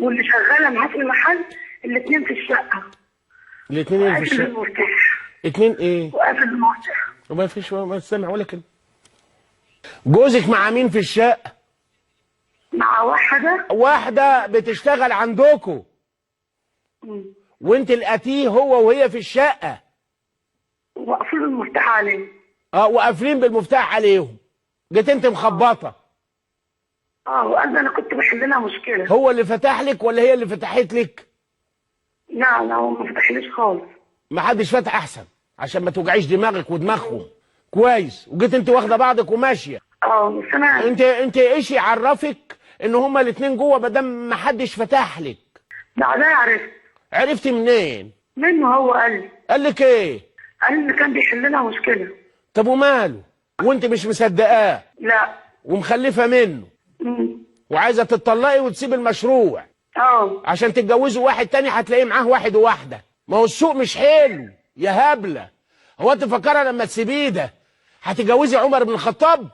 واللي شغاله معاه في المحل الاثنين في الشقه. الاثنين اللي في وقافل الشقه؟ المفتاح. اتنين ايه؟ وقافل المفتاح. وما فيش، ما سامع ولا كلمه. جوزك مع مين في الشقه؟ مع واحده. واحده بتشتغل عندكم وانت لقيتيه هو وهي في الشقه. وقافلين المفتاح عليه. وقافلين بالمفتاح عليهم. جيت انت مخبطه. وقال انا كنت بحل لها مشكله. هو اللي فتح لك ولا هي اللي فتحت لك؟ لا لا، هو ما فتحليش خالص. ما حدش فتح احسن عشان ما توجعيش دماغك ودماغهم. كويس. وجيت انت واخده بعضك وماشيه. بس انا انت ايش يعرفك ان هما الاثنين جوه ما دام ما حدش فتح لك؟ بعدها عرفت. عرفتي منين؟ منه، هو قال لي. قال لك ايه؟ قال لي كان بيحل لها مشكله. طب وماله؟ وانت مش مصدقاه؟ لا. ومخلفه منه. وعايزه تتطلقي وتسيب المشروع عشان تتجوزوا واحد تاني هتلاقيه معاه واحد وواحده. ما هو السوق مش حلو يا هبله. هو انت فاكره لما تسيبيه ده هتتجوزي عمر بن الخطاب؟